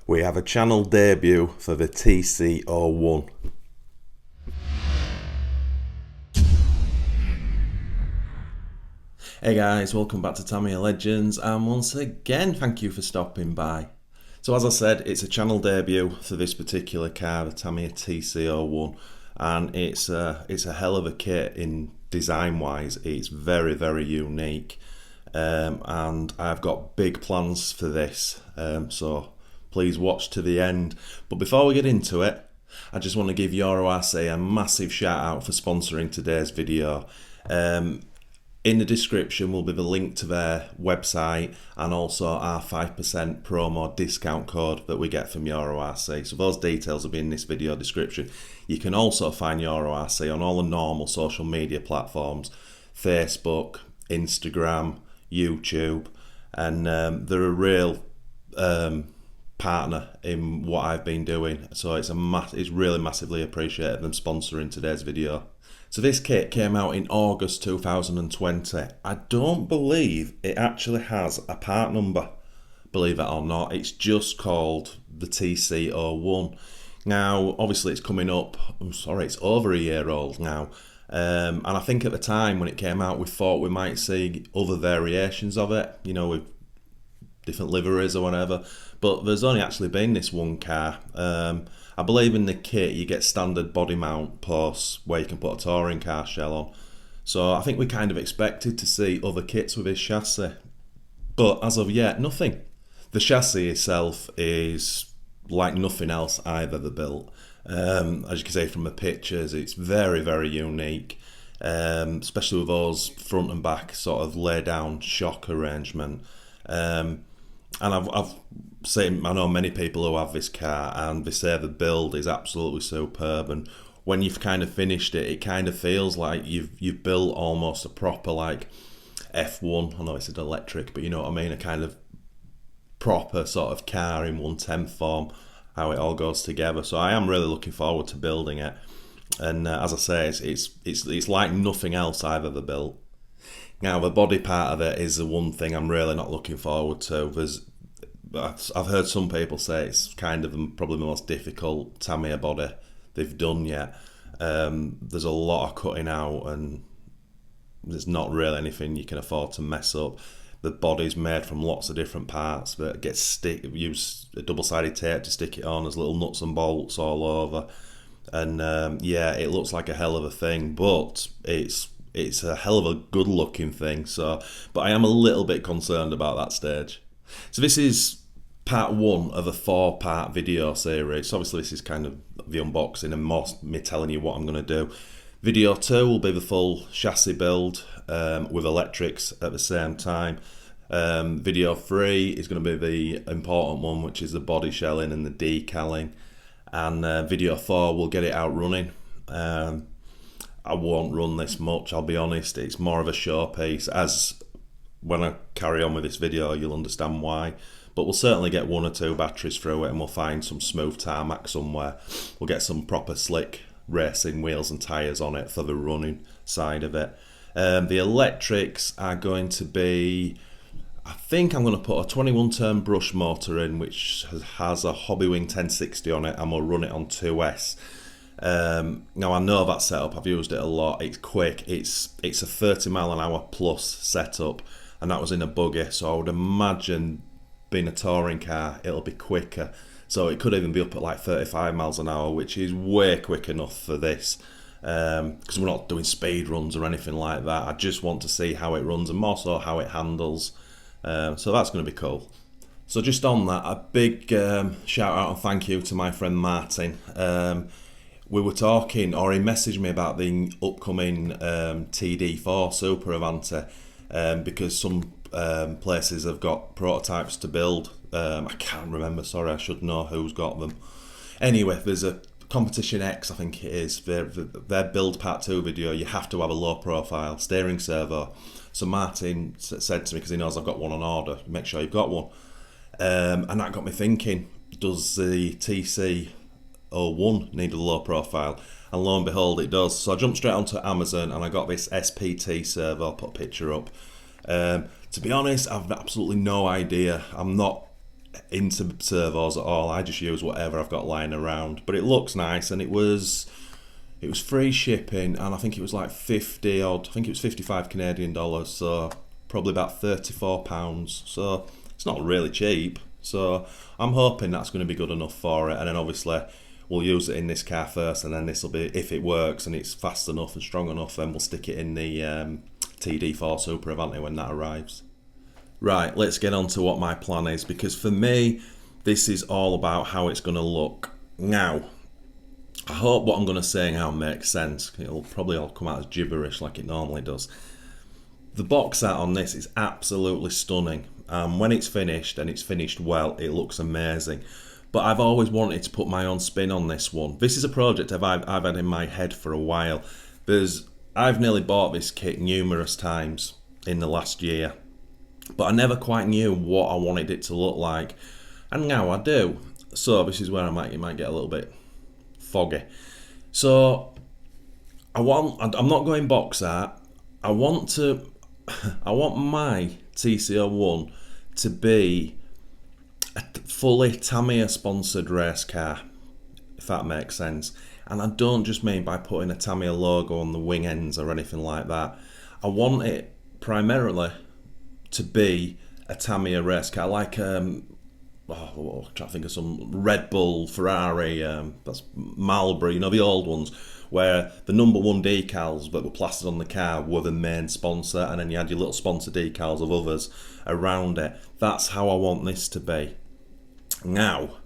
we have a channel debut for the TC-01. Hey guys, welcome back to Tamiya Legends, and once again thank you for stopping by. So as I said, it's a channel debut for this particular car, the Tamiya TC-01, and it's a hell of a kit in design wise. It's very, very unique, and I've got big plans for this, so please watch to the end. But before we get into it, I just want to give EuroRC a massive shout out for sponsoring today's video. In the description will be the link to their website and also our 5% promo discount code that we get from EuroRC. So those details will be in this video description. You can also find EuroRC on all the normal social media platforms, Facebook, Instagram, YouTube, and they're a real partner in what I've been doing. So it's really massively appreciated them sponsoring today's video. So this kit came out in August 2020. I don't believe it actually has a part number, believe it or not. It's just called the TC-01. Now, obviously it's coming up, it's over a year old now. And I think at the time when it came out, we thought we might see other variations of it, you know, with different liveries or whatever. But there's only actually been this one car. I believe in the kit you get standard body mount posts where you can put a touring car shell on. So I think we kind of expected to see other kits with this chassis. But as of yet, nothing. The chassis itself is like nothing else I've ever built. As you can see from the pictures, it's very, very unique. Especially with those front and back sort of lay down shock arrangement. And I've seen, I know many people who have this car and they say the build is absolutely superb, and when you've kind of finished it, it kind of feels like you've built almost a proper like F1, I know it's an electric, but you know what I mean, a kind of proper sort of car in 1/10 form, how it all goes together. So I am really looking forward to building it, and as I say, it's like nothing else I've ever built. Now, the body part of it is the one thing I'm really not looking forward to. I've heard some people say it's kind of probably the most difficult Tamiya body they've done yet. There's a lot of cutting out, and there's not really anything you can afford to mess up. The body's made from lots of different parts, but use a double-sided tape to stick it on. There's little nuts and bolts all over, and yeah, it looks like a hell of a thing, but it's a hell of a good looking thing. So, but I am a little bit concerned about that stage. So this is part one of a 4-part video series. So obviously this is kind of the unboxing and me telling you what I'm going to do. Video 2 will be the full chassis build with electrics at the same time. Video 3 is going to be the important one, which is the body shelling and the decaling. And video 4 will get it out running. I won't run this much, I'll be honest. It's more of a showpiece. As when I carry on with this video, you'll understand why. But we'll certainly get 1 or 2 batteries through it, and we'll find some smooth tarmac somewhere. We'll get some proper slick racing wheels and tyres on it for the running side of it. The electrics are going to be, I think I'm going to put a 21 turn brush motor in, which has a Hobbywing 1060 on it, and we'll run it on 2S. Now I know that setup, I've used it a lot, it's quick, it's a 30 mile an hour plus setup, and that was in a buggy, so I would imagine being a touring car it'll be quicker, so it could even be up at like 35 miles an hour, which is way quick enough for this, because we're not doing speed runs or anything like that. I just want to see how it runs and more so how it handles, so that's going to be cool. So just on that, a big shout out and thank you to my friend Martin. We were talking, or he messaged me about the upcoming TD4 Super Avanti, because some places have got prototypes to build. I can't remember, sorry, I should know who's got them. Anyway, there's a Competition X, I think it is, their build part 2 video. You have to have a low profile steering servo. So Martin said to me, because he knows I've got one on order, make sure you've got one. And that got me thinking, does the TC-01 need a low profile? And lo and behold, it does. So I jumped straight onto Amazon and I got this SPT servo. I'll put a picture up. To be honest, I've absolutely no idea. I'm not into servos at all. I just use whatever I've got lying around. But it looks nice, and it was free shipping, and I think it was like 50 odd. I think it was 55 Canadian dollars, so probably about £34. So it's not really cheap. So I'm hoping that's going to be good enough for it, and then obviously we'll use it in this car first, and then this will be, if it works and it's fast enough and strong enough, then we'll stick it in the TD4 Super Avanti when that arrives. Right, let's get on to what my plan is, because for me this is all about how it's going to look. Now, I hope what I'm going to say now makes sense. It'll probably all come out as gibberish like it normally does. The box art on this is absolutely stunning. When it's finished, and it's finished well, it looks amazing. But I've always wanted to put my own spin on this one. This is a project I've had in my head for a while. I've nearly bought this kit numerous times in the last year, but I never quite knew what I wanted it to look like. And now I do. So this is where it might get a little bit foggy. So I'm not going box art. I want my TC-01 to be a fully Tamiya sponsored race car, if that makes sense. And I don't just mean by putting a Tamiya logo on the wing ends or anything like that. I want it primarily to be a Tamiya race car, like I'm trying to think of some Red Bull, Ferrari, that's Marlboro, you know, the old ones, where the #1 decals that were plastered on the car were the main sponsor, and then you had your little sponsor decals of others around it. That's how I want this to be. Now,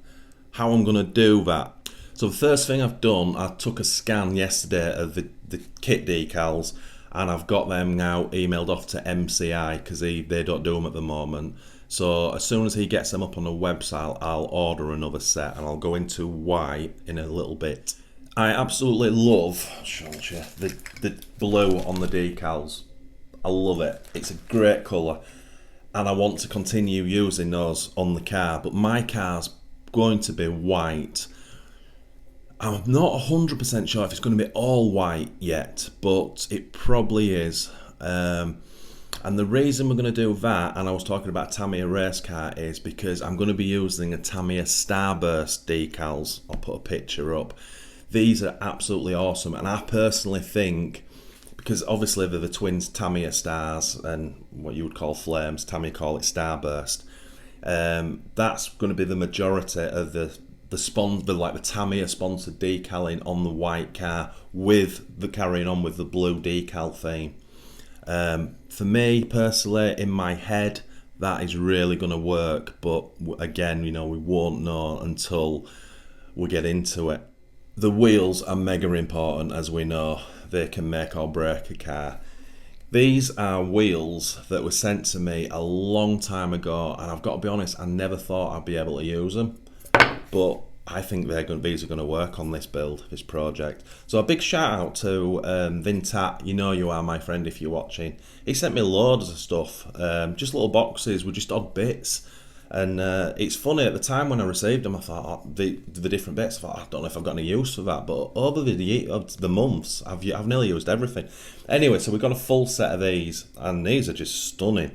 how I'm going to do that. So the first thing I've done, I took a scan yesterday of the kit decals, and I've got them now emailed off to MCI, because they don't do them at the moment. So as soon as he gets them up on the website, I'll order another set, and I'll go into white in a little bit. I absolutely love, the blue on the decals. I love it. It's a great colour, and I want to continue using those on the car, but my car's going to be white. I'm not 100% sure if it's going to be all white yet, but it probably is. And the reason we're going to do that, and I was talking about Tamiya race car, is because I'm going to be using a Tamiya Starburst decals. I'll put a picture up. These are absolutely awesome, and I personally think, because obviously they're the twins Tamiya Stars and what you would call flames, Tamiya call it Starburst. That's going to be the majority of the Tamiya sponsored decaling on the white car, with the carrying on with the blue decal theme. For me personally, in my head, that is really going to work, but again, you know, we won't know until we get into it. The wheels are mega important, as we know. They can make or break a car. These are wheels that were sent to me a long time ago, and I've got to be honest, I never thought I'd be able to use them, but I think these are going to work on this build, this project. So a big shout out to Vintat. You know you are, my friend, if you're watching. He sent me loads of stuff, just little boxes with just odd bits. And it's funny, at the time when I received them, I thought, the different bits, I thought, I don't know if I've got any use for that. But over the months, I've nearly used everything. Anyway, so we've got a full set of these, and these are just stunning.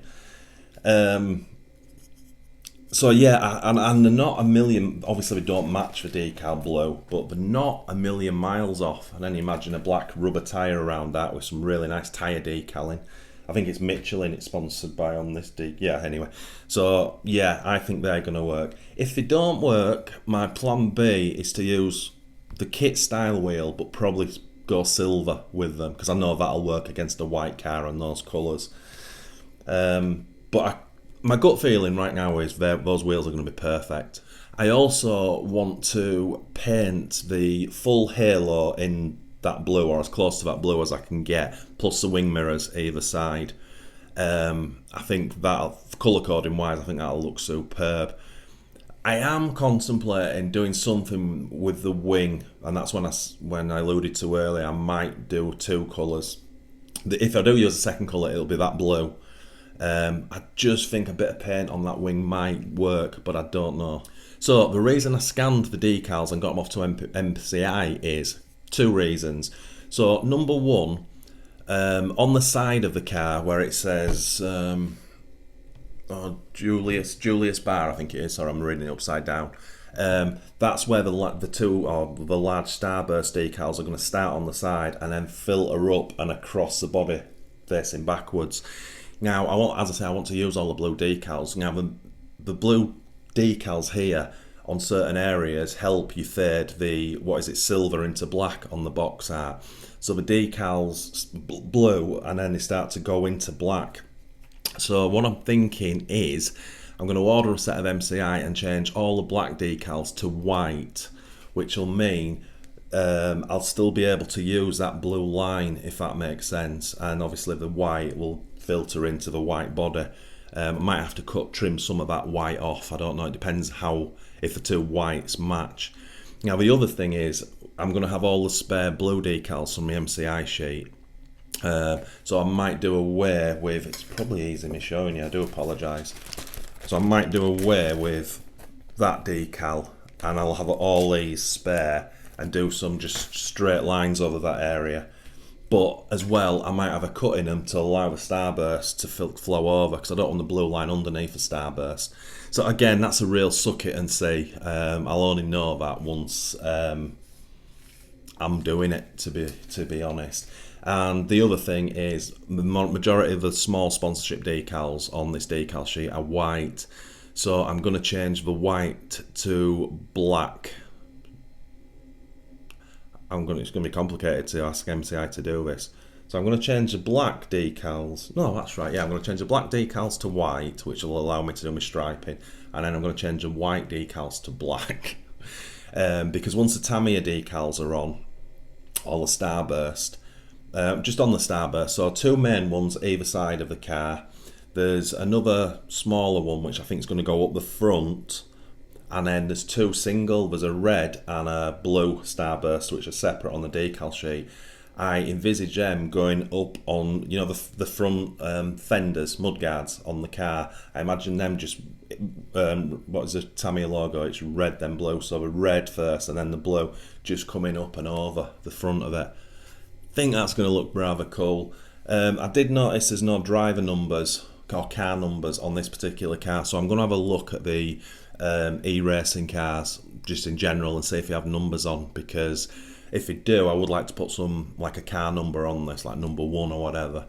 So yeah, and they're not a million, obviously we don't match the decal blue, but they're not a million miles off. And then you imagine a black rubber tyre around that with some really nice tyre decaling. I think it's Michelin, it's sponsored by on this yeah, anyway. So yeah, I think they're going to work. If they don't work, my plan B is to use the kit style wheel, but probably go silver with them, because I know that'll work against a white car and those colours. My gut feeling right now is those wheels are going to be perfect. I also want to paint the full halo in that blue, or as close to that blue as I can get, plus the wing mirrors either side. I think that, colour coding wise, I think that'll look superb. I am contemplating doing something with the wing, and that's when I alluded to earlier, I might do two colours. If I do use a second colour, it'll be that blue. I just think a bit of paint on that wing might work, but I don't know. So the reason I scanned the decals and got them off to MCI is two reasons. So number one, on the side of the car where it says Julius Bar, I think it is. Sorry, I'm reading it upside down. That's where the two or the large starburst decals are going to start on the side and then filter up and across the body facing backwards. Now, as I say, I want to use all the blue decals. Now, the blue decals here on certain areas help you fade the silver into black on the box art. So the decals blue and then they start to go into black. So what I'm thinking is I'm going to order a set of MCI and change all the black decals to white, which will mean I'll still be able to use that blue line, if that makes sense, and obviously the white will filter into the white body. I might have to trim some of that white off. I don't know, it depends if the two whites match. Now the other thing is I'm going to have all the spare blue decals from the MCI sheet. So I might do away with, it's probably easy me showing you, I do apologise. So I might do away with that decal and I'll have all these spare and do some just straight lines over that area. But as well, I might have a cut in them to allow the starburst to flow over, because I don't want the blue line underneath the starburst. So again, that's a real suck it and see. I'll only know that once I'm doing it, to be honest. And the other thing is the majority of the small sponsorship decals on this decal sheet are white, so I'm going to change the white to black. It's going to be complicated to ask MCI to do this, so I'm going to change the black decals. No, that's right. Yeah, I'm going to change the black decals to white, which will allow me to do my striping, and then I'm going to change the white decals to black. Because once the Tamiya decals are on, or the starburst. Just on the starburst, so two main ones either side of the car. There's another smaller one which I think is going to go up the front, and then there's two single. There's a red and a blue starburst which are separate on the decal sheet. I envisage them going up on, the front fenders, mudguards on the car. I imagine them just, what is the Tamiya logo? It's red then blue, so the red first and then the blue just coming up and over the front of it. I think that's going to look rather cool. I did notice there's no driver numbers or car numbers on this particular car, so I'm going to have a look at the e-racing cars just in general and see if they have numbers on, because if they do, I would like to put some, like a car number on this, like number 1 or whatever.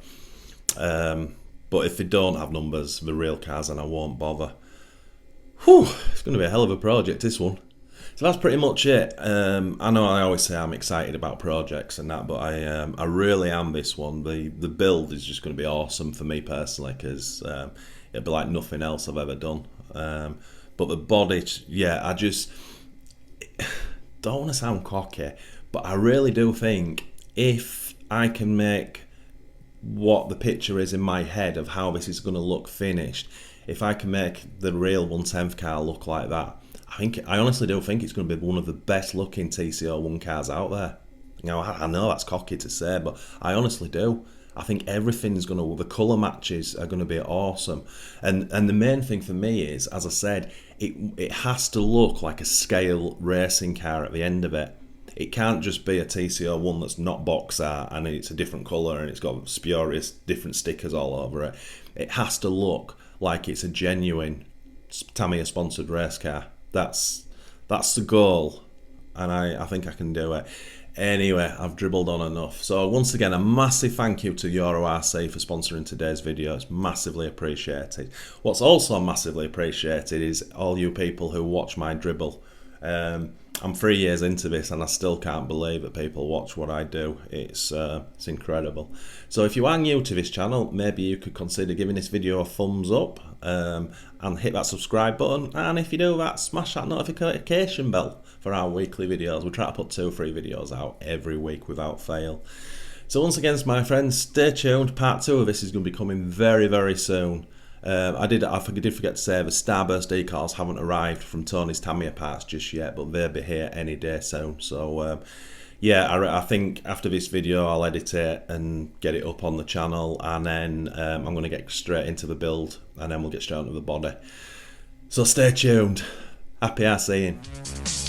But if they don't have numbers, the real cars, then I won't bother. Whew, it's going to be a hell of a project, this one. So that's pretty much it. I know I always say I'm excited about projects and that, but I really am this one. The build is just going to be awesome for me personally, because it'll be like nothing else I've ever done. But the body, yeah, I just don't want to sound cocky, but I really do think if I can make what the picture is in my head of how this is going to look finished, if I can make the real 1/10th car look like that, I honestly do think it's going to be one of the best looking TC-01 cars out there. I know that's cocky to say, but I honestly do. I think everything's going to, the colour matches are going to be awesome. And the main thing for me is, as I said, it has to look like a scale racing car at the end of it. It can't just be a TC-01 that's not box art and it's a different colour and it's got spurious different stickers all over it. It has to look like it's a genuine Tamiya sponsored race car. That's the goal, and I think I can do it. Anyway, I've dribbled on enough. So once again, a massive thank you to Euro RC for sponsoring today's video. It's massively appreciated. What's also massively appreciated is all you people who watch my dribble. I'm 3 years into this and I still can't believe that people watch what I do. It's incredible. So if you are new to this channel, maybe you could consider giving this video a thumbs up and hit that subscribe button. And if you do that, smash that notification bell for our weekly videos. We try to put 2 or 3 videos out every week without fail. So once again, my friends, stay tuned. Part 2 of this is going to be coming very, very soon. I did forget to say the starburst decals haven't arrived from Tony's Tamiya parts just yet, but they'll be here any day soon. So yeah, I think after this video I'll edit it and get it up on the channel, and then I'm going to get straight into the build, and then we'll get straight into the body. So stay tuned. Happy RCing.